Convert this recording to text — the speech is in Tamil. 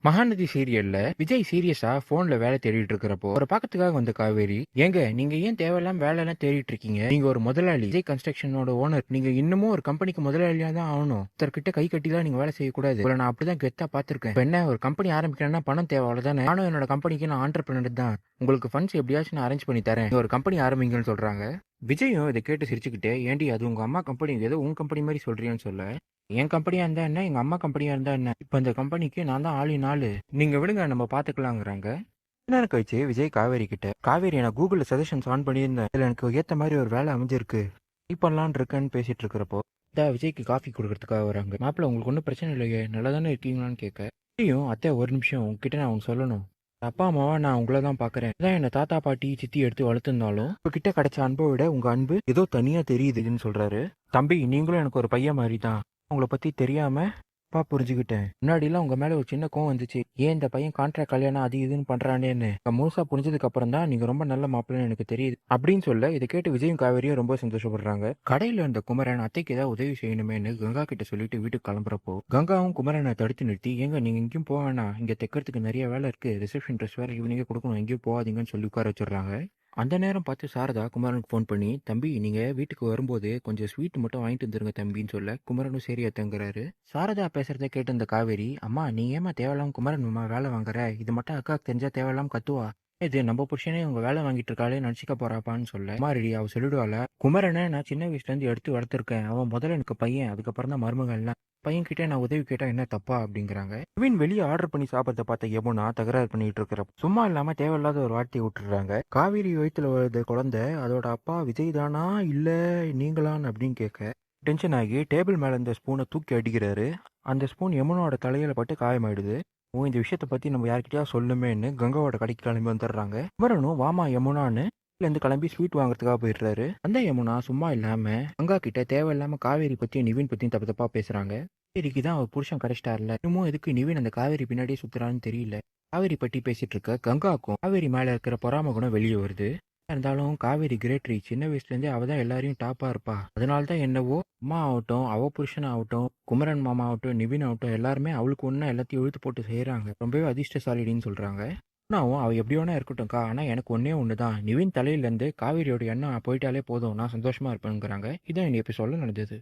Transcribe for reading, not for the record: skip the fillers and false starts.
மகாநதி சீரியல்ல விஜய் சீரியஸா போன்ல வேலை தேடிட்டு இருக்கிறப்போ ஒரு பாக்கத்துக்காக வந்த காவேரி, ஏங்க நீங்க ஏன் தேவையில்லாம வேலை எல்லாம் தேடிட்டு இருக்கீங்க? நீங்க ஒரு முதலாளி, விஜய் கன்ஸ்ட்ரக்ஷனோட ஓனர். நீங்க இன்னமும் ஒரு கம்பெனிக்கு முதலாளியா தான் ஆகணும். ஒருத்தர்கிட்ட கை கட்டிலாம் நீங்க வேலை செய்யக்கூடாது. உங்களை நான் அப்படிதான் கெத்தா பாத்திருக்கேன். இப்ப என்ன, ஒரு கம்பெனி ஆரம்பிக்கிறேன்னா பணம் தேவை, அவ்வளவுதானே? நானும் என்னோட கம்பெனிக்கு நான் ஆண்டர்பிரினர் தான். உங்களுக்கு ஃபண்ட்ஸ் எப்படியாச்சும் நான் அரேஞ்ச் பண்ணி தரேன். நீங்க ஒரு கம்பெனி ஆரம்பிங்கன்னு சொல்றாங்க. விஜயும் இதை கேட்டு சிரிச்சுக்கிட்டே, ஏண்டி அது உங்க அம்மா கம்பெனி, ஏதோ உங்க கம்பெனி மாதிரி சொல்றீங்கன்னு சொல்ல, என் கம்பெனியா இருந்தா என்ன, எங்க அம்மா கம்பெனியா இருந்தா என்ன, இப்ப இந்த கம்பெனிக்கு நான் தான் ஆளி நாளு. நீங்க விடுங்க, நம்ம பாத்துக்கலாங்கிறாங்க. என்ன கழிச்சு விஜய் காவேரி கிட்ட, காவேரி நான் கூகுள்ல சஜஷன்ஸ் ஆன் பண்ணியிருந்தேன், இதுல எனக்கு ஏத்த மாதிரி ஒரு வேலை அமைஞ்சிருக்கு, ட்ரை பண்ணலான்னு இருக்கேன்னு பேசிட்டு இருக்கிறப்போ விஜய்க்கு காஃபி கொடுக்கறதுக்காக வராங்க. மாப்பிள்ள உங்களுக்கு ஒன்றும் பிரச்சனை இல்லையே, நல்லா தானே இருக்கீங்களான்னு கேட்க, தெரியும் அத்தை, ஒரு நிமிஷம் உங்ககிட்ட நான் அவங்க சொல்லணும். அப்பா அம்மாவா நான் உங்களை தான் பாக்குறேன். அதான் என்ன தாத்தா பாட்டி சித்தி எடுத்து வளர்த்துருந்தாலும் உங்ககிட்ட கிடைச்ச அன்பை விட உங்க அன்பு ஏதோ தனியா தெரியுதுன்னு சொல்றாரு. தம்பி, நீங்களும் எனக்கு ஒரு பையன் மாதிரி தான். உங்களை பத்தி தெரியாம அப்பா புரிஞ்சுக்கிட்டேன். முன்னாடிலாம் உங்க மேல ஒரு சின்ன கோவம் வந்துச்சு, ஏன் இந்த பையன் கான்ட்ராக்ட் கல்யாணம் அது இதுன்னு பண்றானேன்னு. முழுசா புரிஞ்சதுக்கு அப்புறம் தான் நீங்க ரொம்ப நல்ல மாப்பிள்ளைன்னு எனக்கு தெரியுது அப்படின்னு சொல்ல, இதை கேட்டு விஜயும் காவேரியும் ரொம்ப சந்தோஷப்படுறாங்க. கடையில இருந்த குமரன் அத்தைக்கு ஏதாவது உதவி செய்யணுமேன்னு கங்கா கிட்ட சொல்லிட்டு வீட்டுக்கு கிளம்புறப்போ, கங்காவும் குமரனை தடுத்து நிறுத்தி, ஏங்க நீங்க எங்கேயும் போக வேணாம், இங்க தைக்கிறதுக்கு நிறைய வேலை இருக்கு, ரிசப்ஷன் ட்ரெஸ் வேற ஈவினிங்கே கொடுக்கணும், எங்கேயும் போகாதீங்கன்னு சொல்லி உட்கார வச்சிடுறாங்க. அந்த நேரம் பார்த்து சாரதா குமரனுக்கு ஃபோன் பண்ணி, தம்பி நீங்க வீட்டுக்கு வரும்போது கொஞ்சம் ஸ்வீட் மட்டும் வாங்கிட்டு வந்துருங்க தம்பின்னு சொல்ல, குமரனும் சரி அத்தங்கிறாரு. சாரதா பேசுறதை கேட்டு இந்த காவேரி, அம்மா நீ ஏமா தேவையில்லாம குமரன் வேலை வாங்குற, இது மட்டும் அக்காவுக்கு தெரிஞ்சா தேவையில்லாம கத்துவா, இது நம்ம புருஷனே உங்க வேலை வாங்கிட்டு இருக்காளே நினைச்சுக்க போறாப்பான்னு சொல்ல, குமாரடி அவ சொல்லிடுவாள, குமரனை நான் சின்ன வயசுல இருந்து எடுத்து வளர்த்துருக்கேன், அவன் முதல்ல எனக்கு பையன், அதுக்கப்புறம் தான் மருமகள்லாம், பையன் கிட்ட நான் உதவி கேட்டா என்ன தப்பா அப்படிங்கிறாங்க. நவீன் வெளியே ஆர்டர் பண்ணி சாப்பிட்றத பார்த்த யமுனா தகராறு பண்ணிட்டு இருக்கிற, சும்மா இல்லாம தேவையில்லாத ஒரு வார்த்தையை விட்டுறாங்க. காவேரி வயிற்றுல வருது குழந்தை, அதோட அப்பா விஜய் தானா இல்ல நீங்களான்னு அப்படின்னு கேட்க, டென்ஷன் ஆகி டேபிள் மேல இருந்த ஸ்பூனை தூக்கி அடிக்கிறாரு. அந்த ஸ்பூன் யமுனோட தலையில பட்டு காயமாயிடுது. இந்த விஷயத்தை பத்தி நம்ம யார்கிட்டயா சொல்லுமேன்னு கங்காவோட கடைக்கு கிளம்பி வந்துடுறாங்க. குமரனும் வாமா யமுனான்னு இருந்து கிளம்பி ஸ்வீட் வாங்குறதுக்காக போயிடுறாரு. அந்த யமுனா சும்மா இல்லாம கங்கா கிட்ட தேவையில்லாம காவேரி பத்தியும் நிவின் பத்தியும் தப்பு தப்பா பேசுறாங்க. காவேரிக்கு தான் அவர் புருஷன் கிடைச்சிட்டார்ல, இன்னமும் எதுக்கு நிவின் அந்த காவேரி பின்னாடியே சுத்துறான்னு தெரியல. காவேரி பத்தி பேசிட்டு இருக்க கங்காக்கும் காவேரி மேல இருக்கிற பொறாம குணம் வெளியே வருது. இருந்தாலும் காவேரி கிரேட்ரி, சின்ன வயசுல இருந்தே அவ தான் எல்லாரையும் டாப்பா இருப்பா. அதனால்தான் என்னவோ அம்மா ஆகட்டும், அவ புருஷன் ஆகட்டும், குமரன் மாமா ஆகட்டும், நிவின் ஆகட்டும், எல்லாருமே அவளுக்கு ஒண்ணு எல்லாத்தையும் இழுத்து போட்டு செய்யறாங்க. ரொம்பவே அதிர்ஷ்டசாலிடின்னு சொல்றாங்க. ஆனாவும் அவ எப்படி வேணா இருக்கட்டும்க்கா, ஆனா எனக்கு ஒன்னே ஒண்ணுதான், நிவின் தலையில இருந்து காவேரியோட எண்ணம் போயிட்டாலே போதும், நான் சந்தோஷமா இருப்பேங்கிறாங்க. இதான் இந்த எபிசோட்ல நடந்தது.